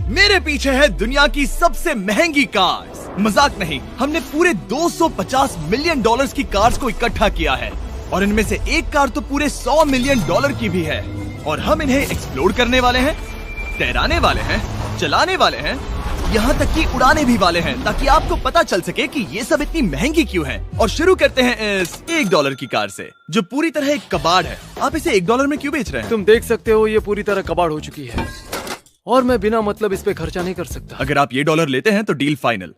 मेरे पीछे है दुनिया की सबसे महंगी कार्स। मजाक नहीं, हमने पूरे 250 मिलियन डॉलर्स की कार्स को इकट्ठा किया है और इनमें से एक कार तो पूरे 100 मिलियन डॉलर की भी है। और हम इन्हें एक्सप्लोर करने वाले हैं, तैराने वाले हैं, चलाने वाले हैं, यहाँ तक कि उड़ाने भी वाले हैं, ताकि आपको पता चल सके कि ये सब इतनी महंगी क्यों है। और शुरू करते हैं इस $1 की कार से, जो पूरी तरह एक कबाड़ है। आप इसे $1 में क्यों बेच रहे हैं? तुम देख सकते हो ये पूरी तरह कबाड़ हो चुकी है और मैं बिना मतलब इस पे खर्चा नहीं कर सकता। अगर आप ये $1 लेते हैं तो डील फाइनल।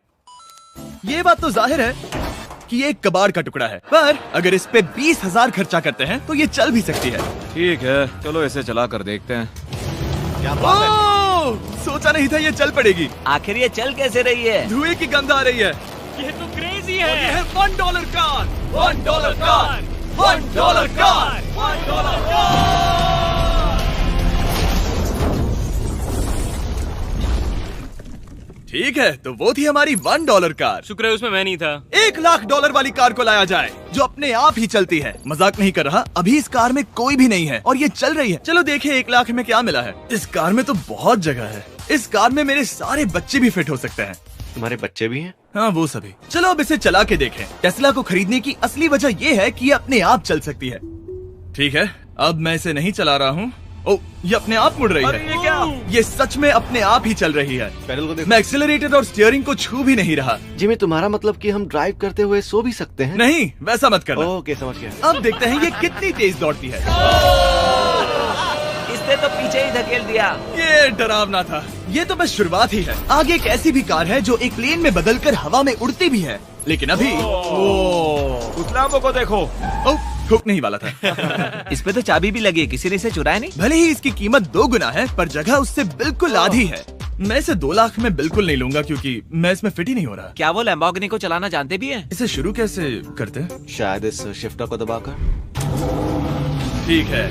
ये बात तो जाहिर है कि ये एक कबाड़ का टुकड़ा है, पर अगर इस पे 20,000 खर्चा करते हैं तो ये चल भी सकती है। ठीक है, चलो इसे चला कर देखते हैं। क्या बात है? सोचा नहीं था ये चल पड़ेगी। आखिर ये चल कैसे रही है? धुएं की गंध आ रही है। ये तो क्रेजी है। और ये है $1 कार, $1 कार, $1 कार, $1 कार। ठीक है, तो वो थी हमारी $1 कार। शुक्र है उसमें मैं नहीं था। $1,00,000 वाली कार को लाया जाए, जो अपने आप ही चलती है। मजाक नहीं कर रहा, अभी इस कार में कोई भी नहीं है और ये चल रही है। चलो देखें 1 लाख में क्या मिला है। इस कार में तो बहुत जगह है। इस कार में मेरे सारे बच्चे भी फिट हो सकते हैं। तुम्हारे बच्चे भी हैं? हाँ, वो सभी। चलो अब इसे चला के देखें। टेस्ला को खरीदने की असली वजह ये है कि ये अपने आप चल सकती है। ठीक है, अब मैं इसे नहीं चला रहा हूँ। ओ, ये अपने आप मुड़ रही है। ये क्या? ये सच में अपने आप ही चल रही है। पैडल को देखो। मैं एक्सीलरेटर और स्टीयरिंग को छू भी नहीं रहा। जिमी, तुम्हारा मतलब कि हम ड्राइव करते हुए सो भी सकते हैं? नहीं, वैसा मत करना। ओके, समझ गया। अब देखते हैं ये कितनी तेज दौड़ती है। इसने तो पीछे ही धकेल दिया। ये डरावना था। ये तो बस शुरुआत ही है। आगे एक ऐसी भी कार है जो एक प्लेन में बदलकर हवा में उड़ती भी है, लेकिन अभी उस लाम्बो को देखो। हुक नहीं वाला था। इस पे तो चाबी भी लगी है, किसी ने इसे चुराया नहीं। भले ही इसकी कीमत 2 गुना है, पर जगह उससे बिल्कुल आधी है। मैं इसे 2 लाख में बिल्कुल नहीं लूंगा, क्योंकि मैं इसमें फिट ही नहीं हो रहा। क्या वो लैम्बोर्गिनी को चलाना जानते भी हैं? इसे शुरू कैसे करते हैं? शायद इस शिफ्टर को दबाकर। ठीक है,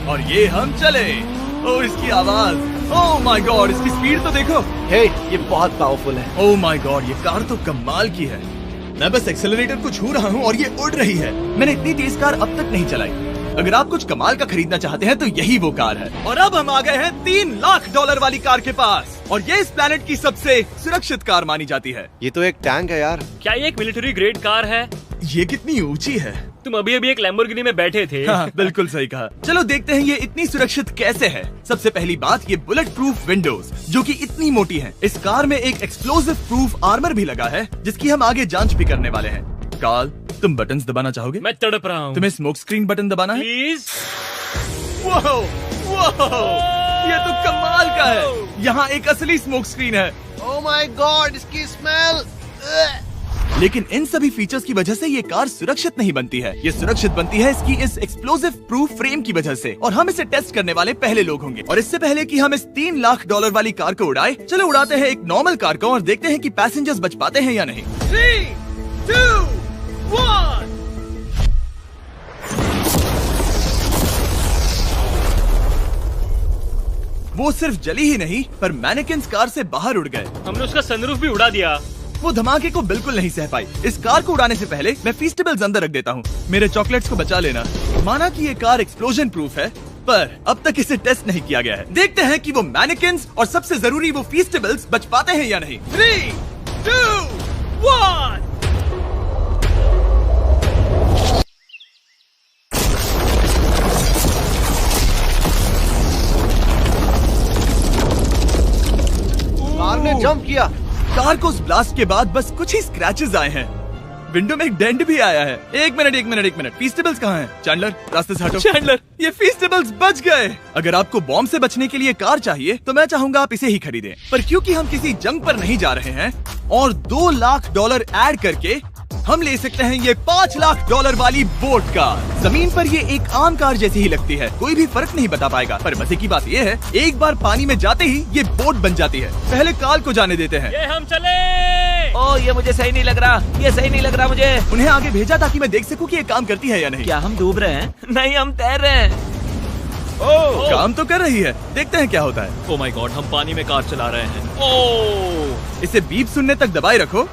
और ये हम चले। ओ, इसकी आवाज, ओह माय गॉड, इसकी स्पीड तो देखो। हे, ये बहुत पावरफुल है। ओह माय गॉड, ये कार तो कमाल की है। मैं बस एक्सेलरेटर को छू रहा हूँ और ये उड़ रही है। मैंने इतनी तेज कार अब तक नहीं चलाई। अगर आप कुछ कमाल का खरीदना चाहते हैं तो यही वो कार है। और अब हम आ गए हैं $3,00,000 वाली कार के पास, और ये इस प्लेनेट की सबसे सुरक्षित कार मानी जाती है। ये तो एक टैंक है यार। क्या ये एक मिलिट्री ग्रेड कार है? ये कितनी ऊंची है। तुम अभी अभी एक लैम्बोर्गिनी में बैठे थे। हाँ, बिल्कुल सही कहा। चलो देखते हैं ये इतनी सुरक्षित कैसे है। सबसे पहली बात, ये बुलेट प्रूफ विंडोज, जो कि इतनी मोटी हैं। इस कार में एक एक्सप्लोसिव प्रूफ आर्मर भी लगा है, जिसकी हम आगे जांच भी करने वाले हैं। कार्ल, तुम बटन्स दबाना चाहोगे? मैं तड़प रहा हूँ। तुम्हें स्मोक स्क्रीन बटन दबाना है? प्लीज। वाओ, वाओ, ये तो कमाल का है। यहाँ एक असली स्मोक स्क्रीन है। ओह माय गॉड, इसकी स्मेल। लेकिन इन सभी फीचर्स की वजह से ये कार सुरक्षित नहीं बनती है। ये सुरक्षित बनती है इसकी इस एक्सप्लोसिव प्रूफ फ्रेम की वजह से, और हम इसे टेस्ट करने वाले पहले लोग होंगे। और इससे पहले कि हम इस $3,00,000 वाली कार को उड़ाए, चलो उड़ाते हैं एक नॉर्मल कार को और देखते हैं कि पैसेंजर्स बच पाते हैं या नहीं। 3, 2, 1। वो सिर्फ जली ही नहीं, पर मैनेकिन्स कार से बाहर उड़ गए। हमने उसका सनरूफ भी उड़ा दिया। वो धमाके को बिल्कुल नहीं सह पाई। इस कार को उड़ाने से पहले मैं फीस्टेबल्स अंदर रख देता हूँ। मेरे चॉकलेट्स को बचा लेना। माना कि ये कार एक्सप्लोजन प्रूफ है, पर अब तक इसे टेस्ट नहीं किया गया है। देखते हैं कि वो मैनेकिन्स और सबसे जरूरी वो फीस्टेबल्स बच पाते हैं या नहीं। 3, 2, 1। कार ने जंप किया। कार को उस ब्लास्ट के बाद बस कुछ ही स्क्रैचेस आए हैं। विंडो में एक डेंट भी आया है। एक मिनट, फीस्टेबल्स कहाँ हैं? चैंडलर, रास्ते से हटो। चैंडलर, ये फीस्टेबल्स बच गए। अगर आपको बॉम्ब से बचने के लिए कार चाहिए तो मैं चाहूंगा आप इसे ही खरीदें। पर क्योंकि हम किसी जंग पर नहीं जा रहे हैं और $2,00,000 ऐड करके हम ले सकते हैं ये $5,00,000 वाली बोट कार। जमीन पर ये एक आम कार जैसी ही लगती है, कोई भी फर्क नहीं बता पाएगा। पर मजे की बात ये है, एक बार पानी में जाते ही ये बोट बन जाती है। पहले कार्ल को जाने देते हैं। ये हम चले। ओह, ये मुझे सही नहीं लग रहा। ये सही नहीं लग रहा मुझे। उन्हें आगे भेजा ताकि मैं देख सकूं कि ये काम करती है या नहीं। क्या हम डूब रहे हैं? नहीं, हम तैर रहे हैं। ओह, काम तो कर रही है। देखते हैं क्या होता है। ओह माय गॉड, हम पानी में कार चला रहे हैं। ओह, इसे बीप सुनने तक दबाए रखो।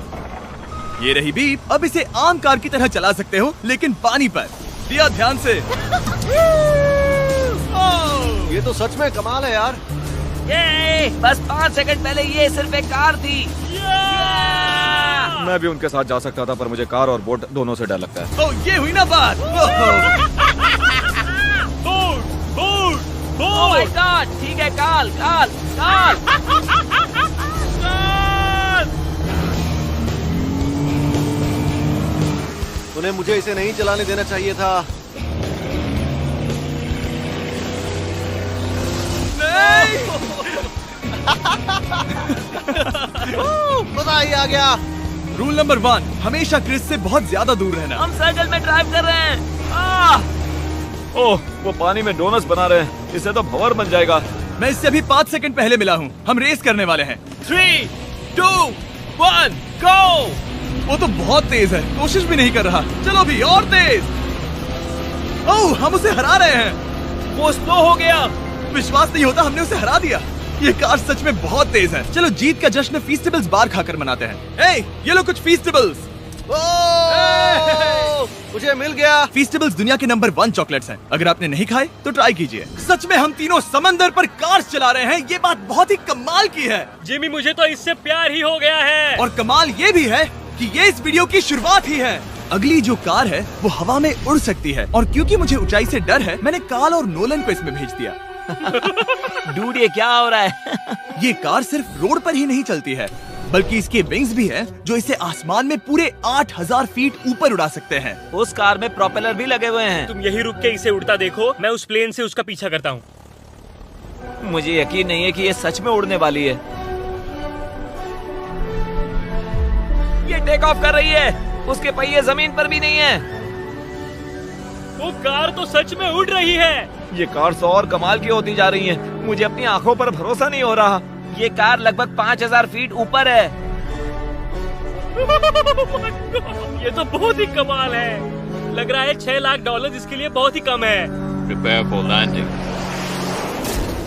ये रही बीप। अब इसे आम कार की तरह चला सकते हो, लेकिन पानी पर। दिया ध्यान से। ये तो सच में कमाल है यार। ये बस 5 सेकंड पहले ये सिर्फ एक कार थी। मैं भी उनके साथ जा सकता था, पर मुझे कार और बोट दोनों से डर लगता है। ओ ये हुई ना बात। ओह माय गॉड, ठीक है, काल काल काल। उन्हें मुझे इसे नहीं चलाने देना चाहिए था। मजा ही आ गया। रूल नंबर 1, हमेशा क्रिस से बहुत ज्यादा दूर रहना। हम सर्कल में ड्राइव कर रहे हैं। ओह, वो पानी में डोनट्स बना रहे हैं। इससे तो भंवर बन जाएगा। मैं इससे अभी 5 सेकंड पहले मिला हूँ। हम रेस करने वाले हैं। 3, 2, 1, गो। वो तो बहुत तेज है, कोशिश भी नहीं कर रहा। चलो भी और तेज। ओह, हम उसे हरा रहे हैं। वो स्लो हो गया। विश्वास नहीं होता, हमने उसे हरा दिया। ये कार सच में बहुत तेज है। चलो जीत का जश्न फीस्टेबल्स बार खाकर मनाते हैं। ए, ये लो कुछ फीस्टेबल्स। मुझे मिल गया। फीस्टेबल्स दुनिया के नंबर 1 चॉकलेट्स हैं। अगर आपने नहीं खाए तो ट्राई कीजिए। सच में हम तीनों समंदर पर कार चला रहे हैं। ये बात बहुत ही कमाल की है। जिमी, मुझे तो इससे प्यार ही हो गया है। और कमाल ये भी है कि ये इस वीडियो की शुरुआत ही है। अगली जो कार है वो हवा में उड़ सकती है, और क्योंकि मुझे ऊंचाई से डर है, मैंने काल और नोलन को इसमें भेज दिया। डूड, ये क्या हो रहा है? ये कार सिर्फ रोड पर ही नहीं चलती है, बल्कि इसके विंग्स भी हैं, जो इसे आसमान में पूरे 8000 फीट ऊपर उड़ा सकते हैं। उस कार में प्रोपेलर भी लगे हुए हैं। तुम यही रुक के इसे उड़ता देखो, मैं उस प्लेन से उसका पीछा करता हूँ। मुझे यकीन नहीं है कि ये सच में उड़ने वाली है। ये टेक ऑफ कर रही है। उसके पहिए जमीन पर भी नहीं है। वो कार तो सच में उड़ रही है। ये कार्स और कमाल की होती जा रही हैं। मुझे अपनी आंखों पर भरोसा नहीं हो रहा। ये कार लगभग 5000 फीट ऊपर है। ये तो बहुत ही कमाल है। लग रहा है $6 लाख इसके लिए बहुत ही कम है। Prepare for landing.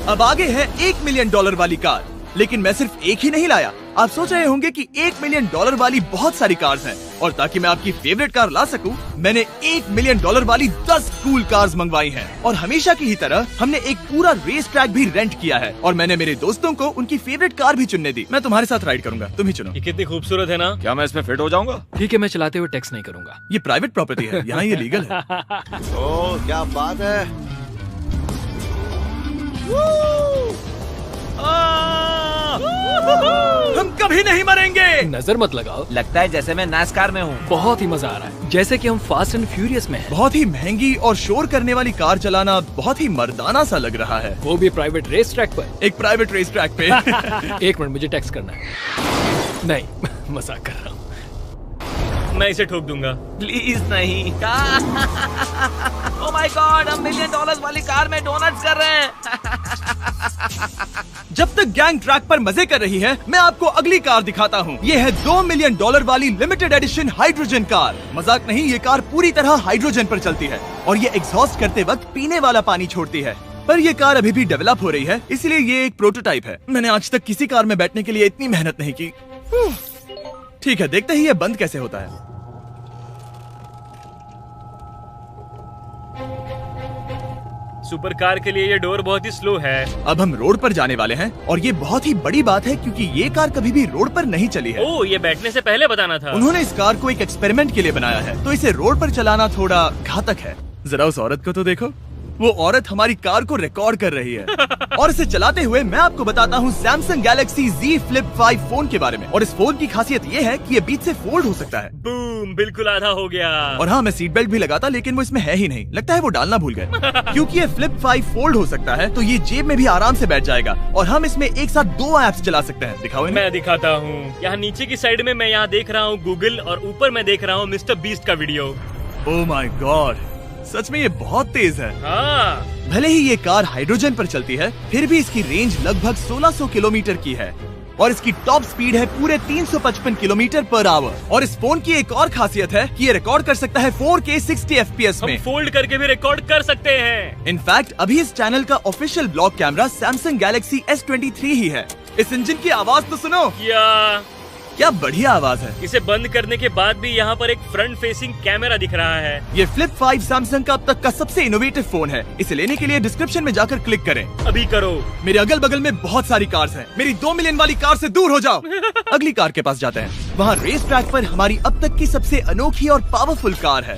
अब आगे है $1 मिलियन वाली कार। लेकिन मैं सिर्फ एक ही नहीं लाया। आप सोच रहे होंगे कि $1 मिलियन वाली बहुत सारी कार्स हैं, और ताकि मैं आपकी फेवरेट कार ला सकूं, मैंने $1 मिलियन वाली 10 कूल कार्स मंगवाई हैं। और हमेशा की ही तरह हमने एक पूरा रेस ट्रैक भी रेंट किया है, और मैंने मेरे दोस्तों को उनकी फेवरेट कार भी चुनने दी। मैं तुम्हारे साथ राइड करूंगा, तुम ही चुनो। ये कितनी खूबसूरत है ना। क्या मैं इसमें फिट हो जाऊंगा? ठीक है, मैं चलाते हुए टेक्स्ट नहीं करूंगा। ये प्राइवेट प्रॉपर्टी है, यहाँ ये लीगल है। ओह, क्या बात है। हम कभी नहीं मरेंगे। नजर मत लगाओ। लगता है जैसे मैं नासकार में हूँ। बहुत ही मजा आ रहा है, जैसे कि हम फास्ट एंड फ्यूरियस में हैं। बहुत ही महंगी और शोर करने वाली कार चलाना बहुत ही मर्दाना सा लग रहा है। वो भी प्राइवेट रेस ट्रैक पर। एक प्राइवेट रेस ट्रैक पे। 1 मिनट, मुझे टेक्स्ट करना है। नहीं, मजाक कर रहा हूँ। मैं इसे ठोक दूंगा। प्लीज नहीं। ओह माय गॉड, हम $1 मिलियन वाली कार में डोनट्स कर रहे हैं। जब तक गैंग ट्रैक पर मजे कर रही है, मैं आपको अगली कार दिखाता हूँ। ये है $2 मिलियन वाली लिमिटेड एडिशन हाइड्रोजन कार। मजाक नहीं, ये कार पूरी तरह हाइड्रोजन पर चलती है, और ये एग्जॉस्ट करते वक्त पीने वाला पानी छोड़ती है। पर ये कार अभी भी डेवलप हो रही है, इसलिए ये एक प्रोटोटाइप है। मैंने आज तक किसी कार में बैठने के लिए इतनी मेहनत नहीं की। ठीक है, देखते ही ये बंद कैसे होता है। सुपर कार के लिए ये डोर बहुत ही स्लो है। अब हम रोड पर जाने वाले हैं, और ये बहुत ही बड़ी बात है क्योंकि ये कार कभी भी रोड पर नहीं चली है। ओह, ये बैठने से पहले बताना था। उन्होंने इस कार को एक एक्सपेरिमेंट के लिए बनाया है, तो इसे रोड पर चलाना थोड़ा घातक है। जरा उस औरत को तो देखो, वो औरत हमारी कार को रिकॉर्ड कर रही है। और इसे चलाते हुए मैं आपको बताता हूँ Samsung Galaxy Z Flip 5 phone के बारे में। और इस फोन की खासियत ये है कि ये बीच से फोल्ड हो सकता है। बूम, बिल्कुल आधा हो गया। और हाँ, मैं सीट बेल्ट भी लगाता, लेकिन वो इसमें है ही नहीं। लगता है वो डालना भूल गए। क्योंकि ये Flip 5 फोल्ड हो सकता है, तो ये जेब में भी आराम से बैठ जाएगा, और हम इसमें एक साथ 2 ऐप्स चला सकते हैं। दिखाओ इन्हें। मैं दिखाता हूँ। यहाँ नीचे की साइड में मैं यहाँ देख रहा हूँ गूगल, और ऊपर मैं देख रहा हूँ मिस्टर बीस्ट का वीडियो। ओह माय गॉड, सच में ये बहुत तेज है। हाँ, भले ही ये कार हाइड्रोजन पर चलती है, फिर भी इसकी रेंज लगभग 1600 किलोमीटर की है, और इसकी टॉप स्पीड है पूरे 355 किलोमीटर पर आवर। और इस फोन की एक और खासियत है कि ये रिकॉर्ड कर सकता है 4K 60 FPS हम में। फोल्ड करके भी रिकॉर्ड कर सकते हैं। इनफैक्ट अभी इस चैनल का official blog camera Samsung Galaxy S23 ही है। इस इंजन की आवाज तो सुनो। या क्या बढ़िया आवाज है। इसे बंद करने के बाद भी यहाँ पर एक फ्रंट फेसिंग कैमरा दिख रहा है। ये फ्लिप 5 सैमसंग का अब तक का सबसे इनोवेटिव फोन है। इसे लेने के लिए डिस्क्रिप्शन में जाकर क्लिक करें। अभी करो। मेरे अगल बगल में बहुत सारी कार्स हैं। मेरी 2 मिलियन वाली कार से दूर हो जाओ। अगली कार के पास जाते हैं। वहाँ रेस ट्रैक पर हमारी अब तक की सबसे अनोखी और पावरफुल कार है।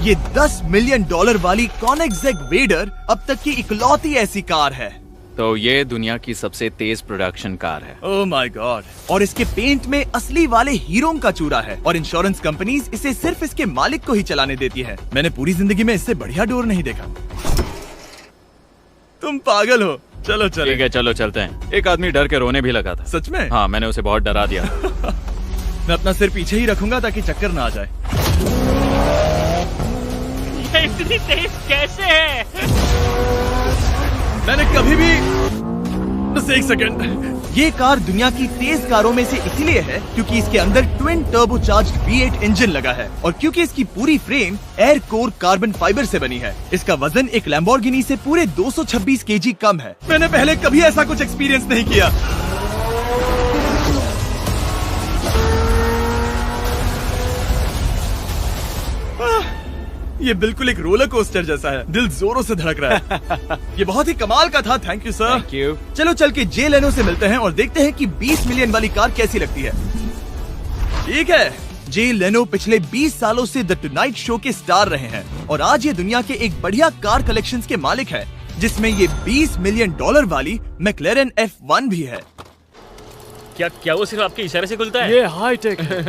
ये $10 मिलियन वाली कॉनिग्सेग वेडर अब तक की इकलौती ऐसी कार है। तो ये दुनिया की सबसे तेज प्रोडक्शन कार है। Oh my God. और इसके पेंट में असली वाले हीरो का चूरा है और इंश्योरेंस कंपनीज इसे सिर्फ इसके मालिक को ही चलाने देती है। मैंने पूरी जिंदगी में इससे बढ़िया डोर नहीं देखा। तुम पागल हो। चलो चलो। ठीक है, चलो चलते हैं। एक आदमी डर के रोने भी लगा था। सच में? हाँ, मैंने उसे बहुत डरा दिया। मैं अपना सिर पीछे ही रखूंगा ताकि चक्कर ना आ जाए। ये इतनी तेज कैसे है? मैंने कभी भी बस एक सेकंड। ये कार दुनिया की तेज कारों में से इसलिए है क्योंकि इसके अंदर ट्विन टर्बोचार्ज्ड V8 इंजन लगा है और क्योंकि इसकी पूरी frame air core carbon fibre से बनी है। इसका वजन एक लैम्बोर्गिनी से पूरे 226 kg कम है। मैंने पहले कभी ऐसा कुछ एक्सपीरियंस नहीं किया। ये बिल्कुल एक रोलर कोस्टर जैसा है। दिल जोरों से धड़क रहा है। ये बहुत ही कमाल का था। Thank you sir. Thank you. चलो चल के जे लेनो से मिलते हैं और देखते हैं कि 20 मिलियन वाली कार कैसी लगती है। ठीक है, जे लेनो पिछले 20 सालों से द टुनाइट शो के स्टार रहे हैं और आज ये दुनिया के एक बढ़िया कार कलेक्शंस के मालिक है, जिसमें ये $20 मिलियन वाली मैक्लेरन F1 भी है। क्या वो सिर्फ आपके इशारे से खुलता है? ये हाई टेक है।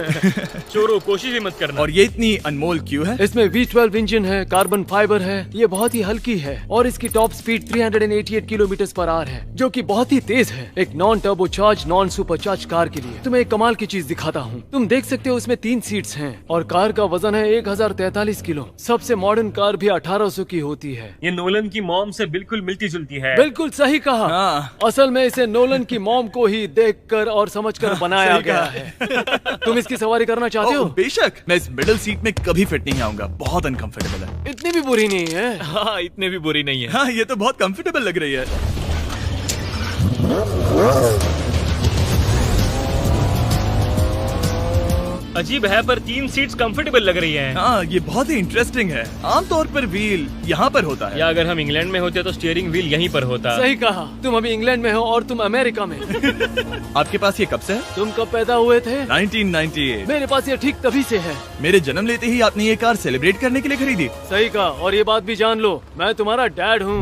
चोरों, कोशिश भी मत करना। और ये इतनी अनमोल क्यों है? इसमें V12 इंजन है, कार्बन फाइबर है, ये बहुत ही हल्की है और इसकी top speed 388 kilometre per hour है, जो कि बहुत ही तेज है एक non turbocharge non supercharge car के लिए। तुम्हें एक कमाल की चीज दिखाता हूँ। तुम देख सकते हो इसमें 3 सीट्स हैं और कार का वजन है 1043 किलो। सबसे मॉडर्न कार भी 1800 की होती है। ये नोलन की मॉम से बिल्कुल मिलती जुलती है। बिल्कुल सही कहा। हाँ। असल में इसे नोलन की मॉम को ही देखकर और समझकर बनाया सही गया कहा। है। तुम इसकी सवारी करना चाहते हो? बेशक। मैं इस मिडिल सीट में कभी फिट नहीं आऊंगा। बहुत अनकंफर्टेबल है। इतनी भी बुरी नहीं है। हाँ, इतने भी बुरी नहीं है। हाँ, ये तो बहुत कंफर्टेबल लग रही है। अजीब है पर 3 सीट्स कंफर्टेबल लग रही हैं। हाँ, ये बहुत ही इंटरेस्टिंग है। आमतौर पर व्हील यहाँ पर होता है। या अगर हम इंग्लैंड में होते तो स्टीयरिंग व्हील यहीं पर होता। सही कहा। तुम अभी इंग्लैंड में हो और तुम अमेरिका में। आपके पास ये कब से है? तुम कब पैदा हुए थे? 1998। मेरे पास ये ठीक तभी से है। मेरे जन्म लेते ही आपने ये कार सेलिब्रेट करने के लिए खरीदी। सही कहा। और ये बात भी जान लो, मैं तुम्हारा डैड हूँ।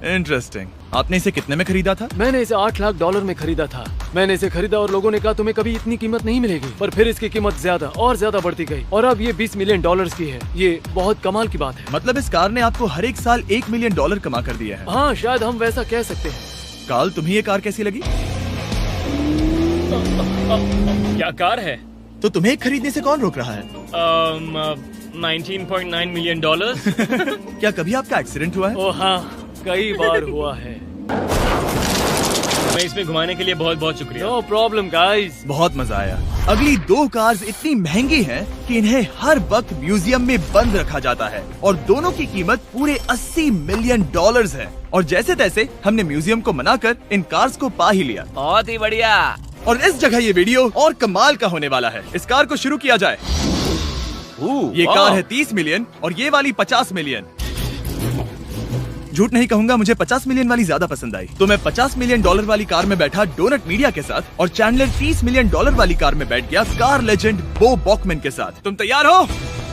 इंटरेस्टिंग। आपने इसे कितने में खरीदा था? मैंने इसे $8 लाख में खरीदा था। मैंने इसे खरीदा और लोगों ने कहा तुम्हें कभी इतनी कीमत नहीं मिलेगी, पर फिर इसकी कीमत ज्यादा और ज्यादा बढ़ती गई और अब ये $20 मिलियन की है। ये बहुत कमाल की बात है। मतलब इस कार ने आपको हर एक साल $1 मिलियन कमा कर दिया है। हाँ, शायद हम वैसा कह सकते हैं। काल, तुम्हें ये कार कैसी लगी? क्या कार है? तो तुम्हें खरीदने से कौन रोक रहा है? 19.9 मिलियन डॉलर। क्या कभी आपका एक्सीडेंट हुआ है? ओ हाँ, कई बार हुआ है। मैं इसमें घुमाने के लिए बहुत बहुत शुक्रिया। No problem guys. बहुत मजा आया। अगली 2 कार्स इतनी महंगी हैं कि इन्हें हर वक्त म्यूजियम में बंद रखा जाता है और दोनों की कीमत पूरे $80 मिलियन है। और जैसे तैसे हमने म्यूजियम को मनाकर इन कार्स को पा ही लिया। बहुत ही बढ़िया। और इस जगह ये वीडियो और कमाल का होने वाला है। इस कार को शुरू किया जाए। ये कार है 30 मिलियन और ये वाली 50 मिलियन। झूठ नहीं कहूंगा, मुझे 50 मिलियन वाली ज्यादा पसंद आई। तो मैं $50 मिलियन वाली कार में बैठा डोनट मीडिया के साथ और चैंडलर $30 मिलियन वाली कार में बैठ गया कार लेजेंड बो बॉकमैन के साथ। तुम तैयार हो?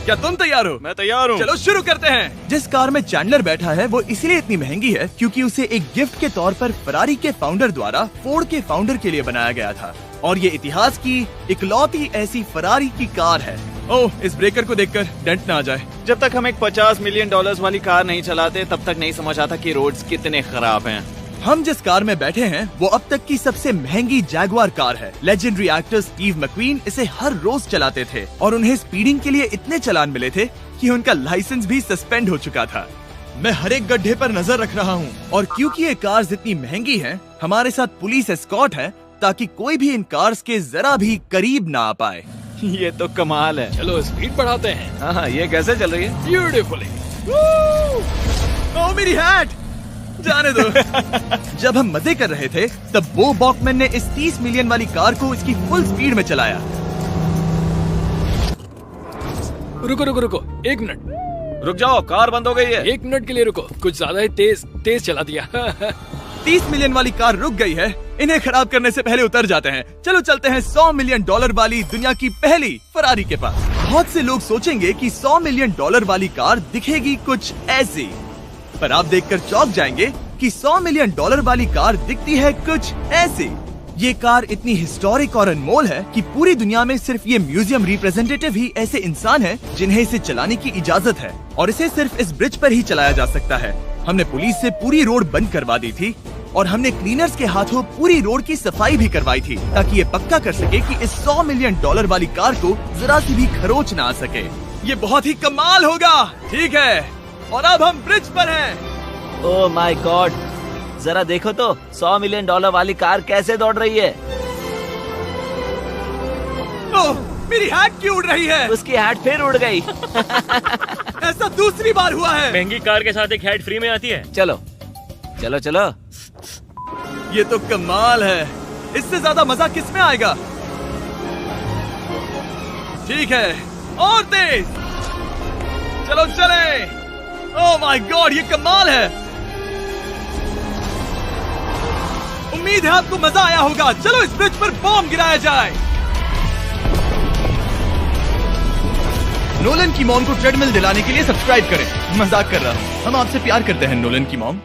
क्या तुम तैयार हो? मैं तैयार हूँ। चलो शुरू करते हैं। जिस कार में चैंडलर बैठा है वो इसलिए इतनी महंगी है क्योंकि उसे एक गिफ्ट के तौर पर फरारी के फाउंडर द्वारा फोर्ड के फाउंडर के लिए बनाया गया था और ये इतिहास की इकलौती ऐसी फरारी की कार है। ओह, इस ब्रेकर को देखकर डेंट ना आ जाए। जब तक हम एक $50 मिलियन वाली कार नहीं चलाते तब तक नहीं समझ आता कि रोड्स कितने खराब हैं। हम जिस कार में बैठे हैं वो अब तक की सबसे महंगी जैगुआर कार है। लेजेंडरी एक्टर स्टीव मैक्वीन इसे हर रोज चलाते थे और उन्हें स्पीडिंग के लिए इतने चालान मिले थे कि उनका लाइसेंस भी सस्पेंड हो चुका था। मैं हर एक गड्ढे पर नजर रख रहा हूँ और क्योंकि ये कार्स इतनी महंगी हैं, हमारे साथ पुलिस एस्कॉर्ट है ताकि कोई भी इन कार्स के जरा भी करीब ना आ पाए। ये तो कमाल है। चलो स्पीड बढ़ाते हैं। हाँ, ये कैसे चल रही है? ब्यूटीफुली। ओह, मेरी हैट! जाने दो। जब हम मजे कर रहे थे तब बो बॉकमैन ने इस 30 मिलियन वाली कार को इसकी फुल स्पीड में चलाया। रुको रुको रुको, 1 मिनट। रुक जाओ, कार बंद हो गई है। 1 मिनट के लिए रुको, कुछ ज्यादा ही तेज चला दिया। 30 मिलियन वाली कार रुक गई है। इन्हें खराब करने से पहले उतर जाते हैं। चलो चलते हैं $100 मिलियन वाली दुनिया की पहली फरारी के पास। बहुत से लोग सोचेंगे कि $100 मिलियन वाली कार दिखेगी कुछ ऐसी, पर आप देखकर चौंक जाएंगे कि $100 मिलियन वाली कार दिखती है कुछ ऐसी। ये कार इतनी हिस्टोरिक और अनमोल है कि पूरी दुनिया में सिर्फ ये म्यूजियम रिप्रेजेंटेटिव ही ऐसे इंसान हैं जिन्हें इसे चलाने की इजाजत है, और इसे सिर्फ इस ब्रिज पर ही चलाया जा सकता है। हमने पुलिस से पूरी रोड बंद करवा दी थी और हमने क्लीनर्स के हाथों पूरी रोड की सफाई भी करवाई थी, ताकि ये पक्का कर सके कि इस $100 मिलियन वाली कार को जरा सी भी खरोच ना आ सके। ये बहुत ही कमाल होगा, ठीक है? और अब हम ब्रिज पर हैं। ओह माय गॉड, जरा देखो तो $100 मिलियन वाली कार कैसे दौड़ रही है। ओह, मेरी हैट क्यों उड़ रही है? उसकी हैट फिर उड़ गई। ऐसा दूसरी बार हुआ है। महंगी कार के साथ एक हैट फ्री में आती है। चलो चलो चलो। ये तो कमाल है, इससे ज्यादा मजा किसमें आएगा? ठीक है, और तेज। चलो चले। ओह माय गॉड, ये कमाल है। उम्मीद है आपको मजा आया होगा। चलो इस ब्रिज पर बॉम्ब गिराया जाए। नोलन की मॉम को ट्रेडमिल दिलाने के लिए सब्सक्राइब करें। मजाक कर रहा हूँ, हम आपसे प्यार करते हैं नोलन की मॉम।